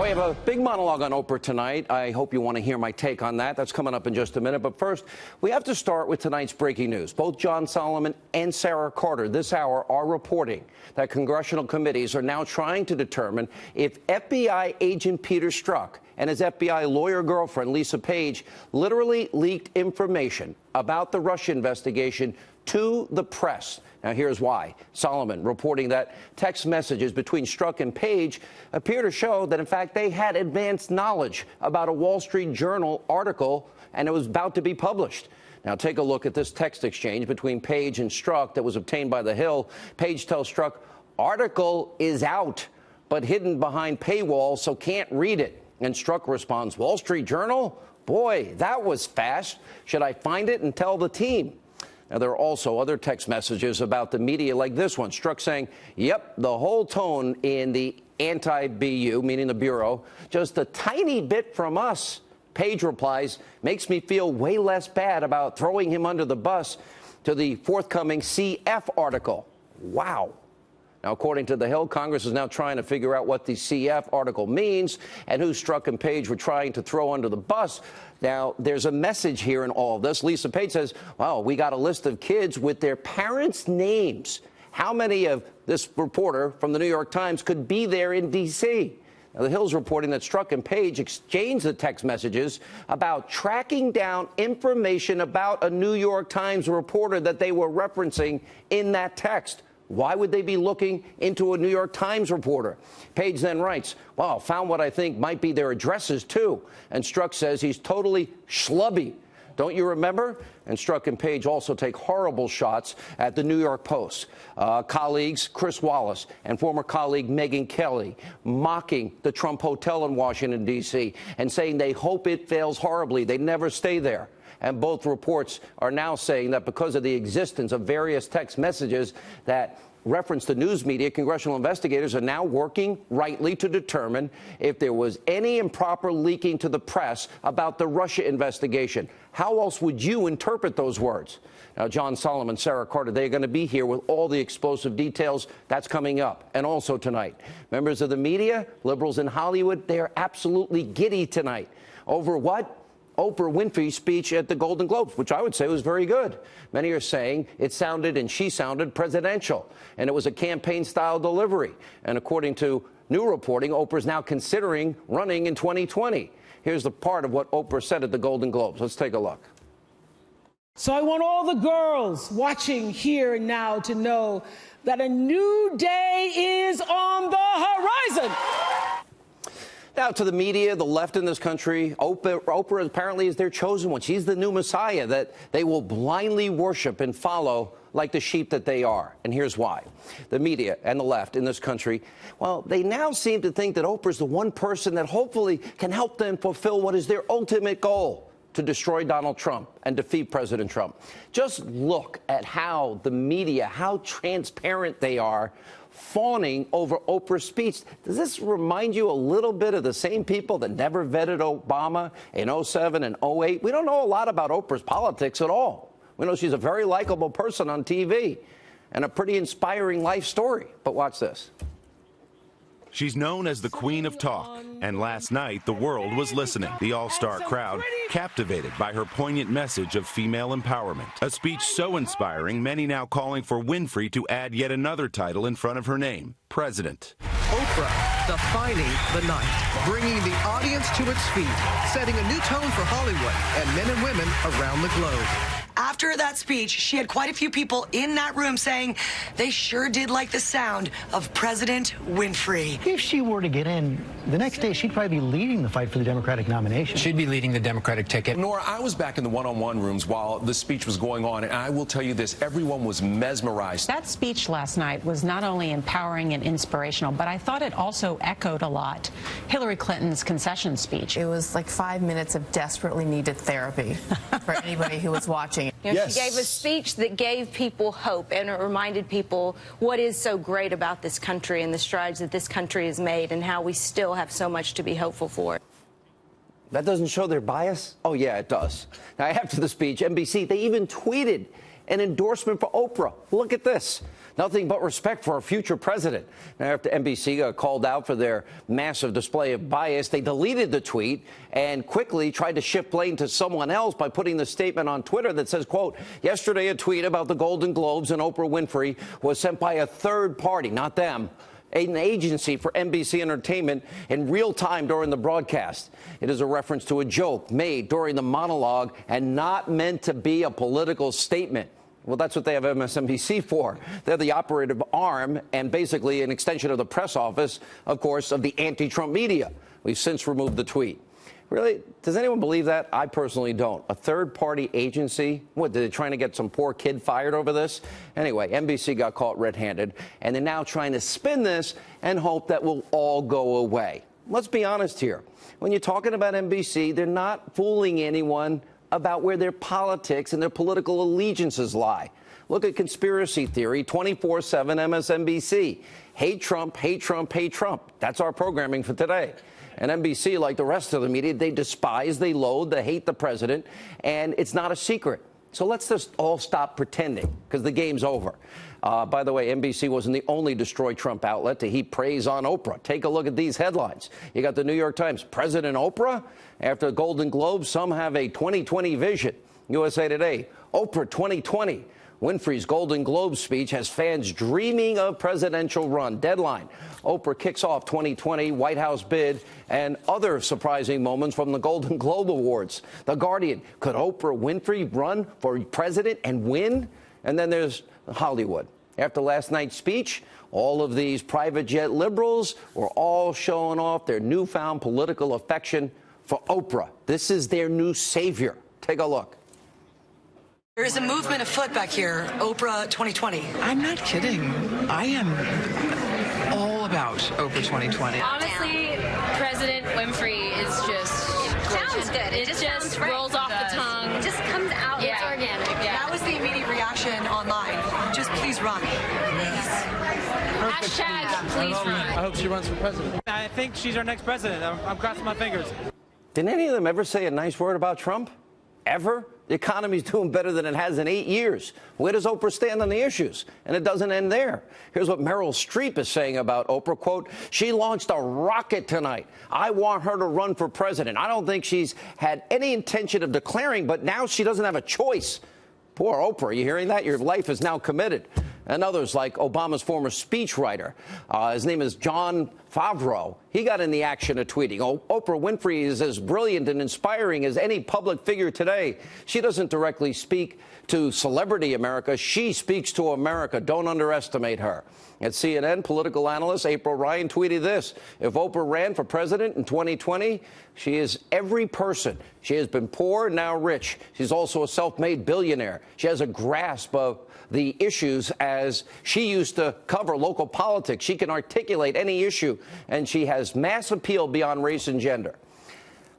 We have a big monologue on Oprah tonight. I hope you want to hear my take on that. That's coming up in just a minute. But first, we have to start with tonight's breaking news. Both John Solomon and Sarah Carter this hour are reporting that congressional committees are now trying to determine if FBI agent Peter Strzok and his FBI lawyer girlfriend, Lisa Page, literally leaked information about the Russia investigation to the press. Now, here's why. Solomon reporting that text messages between Strzok and Page appear to show that, in fact, they had advanced knowledge about a Wall Street Journal article, and it was about to be published. Now, take a look at this text exchange between Page and Strzok that was obtained by The Hill. Page tells Strzok, article is out, but hidden behind paywall, so can't read it. And Strzok responds, Wall Street Journal? Boy, that was fast. Should I find it and tell the team? Now, there are also other text messages about the media like this one. Strzok saying, yep, the whole tone in the anti-BU, meaning the Bureau, just a tiny bit from us. Page replies, makes me feel way less bad about throwing him under the bus to the forthcoming CF article. Wow. Now, according to The Hill, Congress is now trying to figure out what the CF article means and who Strzok and Page were trying to throw under the bus. Now, there's a message here in all of this. Lisa Page says, wow, we got a list of kids with their parents' names. How many of this reporter from the New York Times could be there in D.C.? Now, The Hill's reporting that Strzok and Page exchanged the text messages about tracking down information about a New York Times reporter that they were referencing in that text. Why would they be looking into a New York Times reporter? Page then writes, wow, found what I think might be their addresses, too. And Strzok says he's totally schlubby. Don't you remember? And Strzok and Page also take horrible shots at the New York Post. Colleagues Chris Wallace and former colleague Megyn Kelly mocking the Trump Hotel in Washington, D.C., and saying they hope it fails horribly. They never stay there. And both reports are now saying that because of the existence of various text messages that reference the news media, congressional investigators are now working rightly to determine if there was any improper leaking to the press about the Russia investigation. How else would you interpret those words? Now, John Solomon, Sarah Carter, they're going to be here with all the explosive details. That's coming up. And also tonight, members of the media, liberals in Hollywood, they're absolutely giddy tonight. Over what? Oprah Winfrey's speech at the Golden Globes, which I would say was very good. Many are saying it sounded, and she sounded, presidential, and it was a campaign-style delivery. And according to new reporting, Oprah's now considering running in 2020. Here's the part of what Oprah said at the Golden Globes. Let's take a look. So I want all the girls watching here and now to know that a new day is on the horizon. Now, to the media, the left in this country, Oprah apparently is their chosen one. She's the new Messiah that they will blindly worship and follow like the sheep that they are. And here's why. The media and the left in this country, well, they now seem to think that Oprah's the one person that hopefully can help them fulfill what is their ultimate goal: to destroy Donald Trump and defeat President Trump. Just look at how the media, how transparent they are, fawning over Oprah's speech. Does this remind you a little bit of the same people that never vetted Obama in 07 and 08? We don't know a lot about Oprah's politics at all. We know she's a very likable person on TV and a pretty inspiring life story. But watch this. She's known as the Queen of Talk, and last night the world was listening. The all-star crowd captivated by her poignant message of female empowerment. A speech so inspiring, many now calling for Winfrey to add yet another title in front of her name, President. Oprah defining the night, bringing the audience to its feet, setting a new tone for Hollywood and men and women around the globe. After that speech, she had quite a few people in that room saying they sure did like the sound of President Winfrey. If she were to get in, the next day she'd probably be leading the fight for the Democratic nomination. She'd be leading the Democratic ticket. Nora, I was back in the one-on-one rooms while the speech was going on, and I will tell you this, everyone was mesmerized. That speech last night was not only empowering and inspirational, but I thought it also echoed a lot Hillary Clinton's concession speech. It was like 5 minutes of desperately needed therapy for anybody who was watching. You know, yes. She gave a speech that gave people hope, and it reminded people what is so great about this country and the strides that this country has made and how we still have so much to be hopeful for. That doesn't show their bias? Oh, yeah, it does. Now, after the speech, NBC, they even tweeted an endorsement for Oprah. Look at this. Nothing but respect for our future president. Now, after NBC got called out for their massive display of bias, they deleted the tweet and quickly tried to shift blame to someone else by putting the statement on Twitter that says, quote, yesterday a tweet about the Golden Globes and Oprah Winfrey was sent by a third party, not them, an agency for NBC Entertainment in real time during the broadcast. It is a reference to a joke made during the monologue and not meant to be a political statement. Well, that's what they have MSNBC for. They're the operative arm and basically an extension of the press office, of course, of the anti-Trump media. We've since removed the tweet. Really? Does anyone believe that? I personally don't. A third-party agency? What, are they trying to get some poor kid fired over this? Anyway, NBC got caught red-handed, and they're now trying to spin this and hope that will all go away. Let's be honest here. When you're talking about NBC, they're not fooling anyone about where their politics and their political allegiances lie. Look at conspiracy theory 24/7 MSNBC. Hate Trump, hate Trump, hate Trump. That's our programming for today. And NBC, like the rest of the media, they despise, they loathe, they hate the president, and it's not a secret. So let's just all stop pretending, because the game's over. By the way, NBC wasn't the only destroy Trump outlet to heap praise on Oprah. Take a look at these headlines. You got the New York Times, President Oprah? After the Golden Globes, some have a 2020 vision. USA Today, Oprah 2020. Winfrey's Golden Globe speech has fans dreaming of presidential run. Deadline, Oprah kicks off 2020 White House bid and other surprising moments from the Golden Globe Awards. The Guardian, could Oprah Winfrey run for president and win? And then there's Hollywood. After last night's speech, all of these private jet liberals were all showing off their newfound political affection for Oprah. This is their new savior. Take a look. There is a movement afoot back here, Oprah 2020. I'm not kidding. I am all about Oprah 2020. Honestly, President Winfrey is just Sounds good. It just rolls off the tongue. It just comes out. Yeah. It's organic. Yeah. That was the immediate reaction online. Just please run. Hashtag please run. I hope she runs for president. I think she's our next president. I'm crossing my fingers. Did any of them ever say a nice word about Trump? Ever? The economy's doing better than it has in 8 years. Where does Oprah stand on the issues? And it doesn't end there. Here's what Meryl Streep is saying about Oprah. Quote, she launched a rocket tonight. I want her to run for president. I don't think she's had any intention of declaring, but now she doesn't have a choice. Poor Oprah, you hearing that? Your life is now committed. And others like Obama's former speechwriter, his name is John Favreau. He got in the action of tweeting, Oprah Winfrey is as brilliant and inspiring as any public figure today. She doesn't directly speak to celebrity America. She speaks to America. Don't underestimate her. At CNN, political analyst April Ryan tweeted this. If Oprah ran for president in 2020, she is every person. She has been poor, now rich. She's also a self-made billionaire. She has a grasp of the issues as she used to cover local politics. She can articulate any issue, and she has mass appeal beyond race and gender.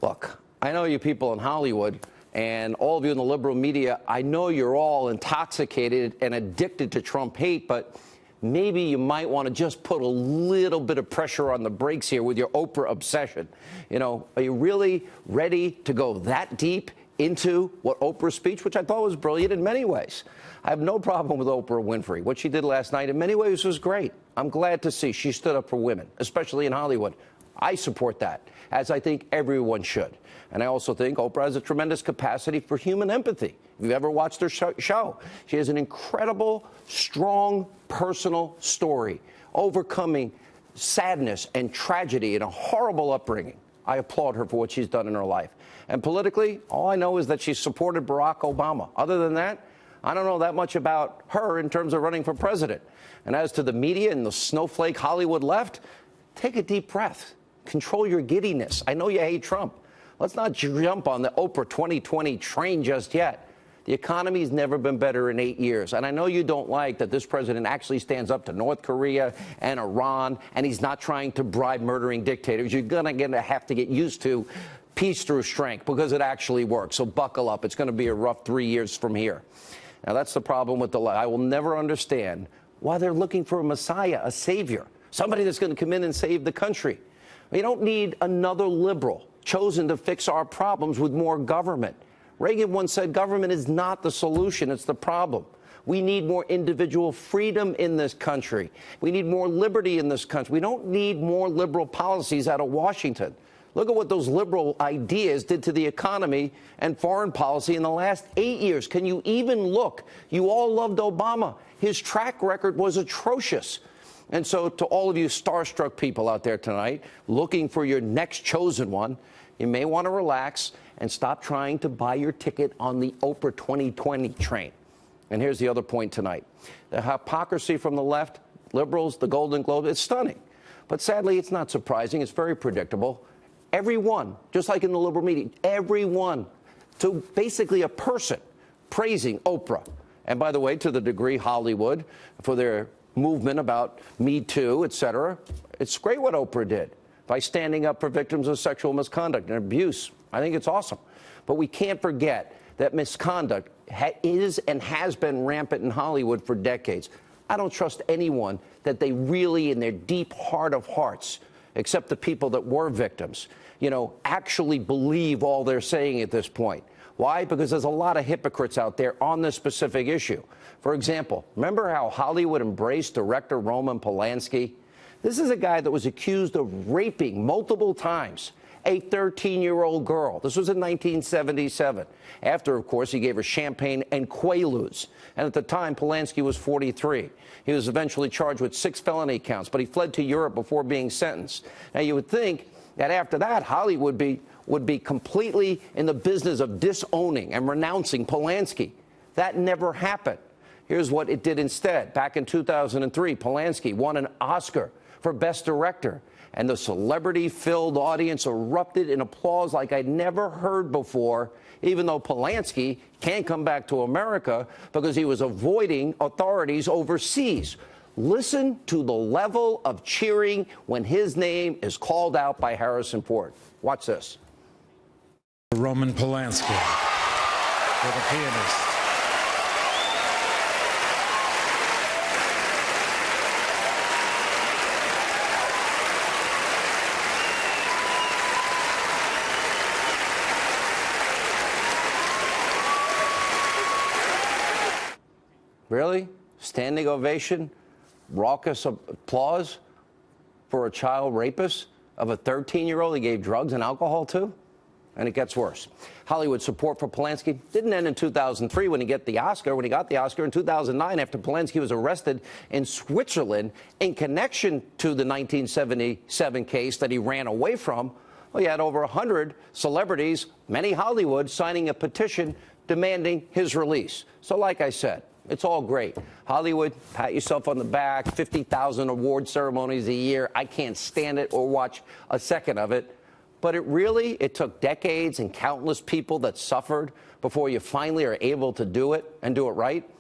Look, I know you people in Hollywood and all of you in the liberal media, I know you're all intoxicated and addicted to Trump hate, but maybe you might want to just put a little bit of pressure on the brakes here with your Oprah obsession. You know, are you really ready to go that deep into what Oprah's speech, which I thought was brilliant in many ways? I have no problem with Oprah Winfrey. What she did last night in many ways was great. I'm glad to see she stood up for women, especially in Hollywood. I support that, as I think everyone should. And I also think Oprah has a tremendous capacity for human empathy. If you've ever watched her show, she has an incredible, strong, personal story, overcoming sadness and tragedy in a horrible upbringing. I applaud her for what she's done in her life. And politically, all I know is that she supported Barack Obama. Other than that, I don't know that much about her in terms of running for president. And as to the media and the snowflake Hollywood left, take a deep breath. Control your giddiness. I know you hate Trump. Let's not jump on the Oprah 2020 train just yet. The economy's never been better in 8 years. And I know you don't like that this president actually stands up to North Korea and Iran, and he's not trying to bribe murdering dictators. You're going to have to get used to peace through strength, because it actually works. So buckle up. It's going to be a rough 3 years from here. Now, that's the problem with the left. I will never understand why they're looking for a messiah, a savior, somebody that's going to come in and save the country. We don't need another liberal chosen to fix our problems with more government. Reagan once said government is not the solution, it's the problem. We need more individual freedom in this country. We need more liberty in this country. We don't need more liberal policies out of Washington. Look at what those liberal ideas did to the economy and foreign policy in the last 8 years. Can you even look? You all loved Obama. His track record was atrocious. And so to all of you starstruck people out there tonight, looking for your next chosen one, you may want to relax and stop trying to buy your ticket on the Oprah 2020 train. And here's the other point tonight. The hypocrisy from the left, liberals, the Golden Globe, it's stunning. But sadly, it's not surprising. It's very predictable. Everyone, just like in the liberal media, everyone, to basically a person, praising Oprah. And by the way, to the degree Hollywood, for their movement about Me Too, et cetera, it's great what Oprah did by standing up for victims of sexual misconduct and abuse. I think it's awesome. But we can't forget that misconduct is and has been rampant in Hollywood for decades. I don't trust anyone that they really, in their deep heart of hearts, except the people that were victims, actually believe all they're saying at this point. Why? Because there's a lot of hypocrites out there on this specific issue. For example, remember how Hollywood embraced director Roman Polanski? This is a guy that was accused of raping multiple times a 13-year-old girl. This was in 1977. After, of course, he gave her champagne and Quaaludes. And at the time, Polanski was 43. He was eventually charged with 6 felony counts, but he fled to Europe before being sentenced. Now, you would think that after that, Hollywood would be completely in the business of disowning and renouncing Polanski. That never happened. Here's what it did instead. Back in 2003, Polanski won an Oscar for Best Director, and the celebrity-filled audience erupted in applause like I'd never heard before, even though Polanski can't come back to America because he was avoiding authorities overseas. Listen to the level of cheering when his name is called out by Harrison Ford. Watch this. Roman Polanski, for the pianist. Really? Standing ovation? Raucous applause for a child rapist of a 13-year-old he gave drugs and alcohol to? And it gets worse. Hollywood's support for Polanski didn't end in 2003 when he got the Oscar. When he got the Oscar in 2009 after Polanski was arrested in Switzerland in connection to the 1977 case that he ran away from, well, you had over 100 celebrities, many Hollywood, signing a petition demanding his release. So like I said, it's all great. Hollywood, pat yourself on the back, 50,000 award ceremonies a year. I can't stand it or watch a second of it. But it took decades and countless people that suffered before you finally are able to do it and do it right.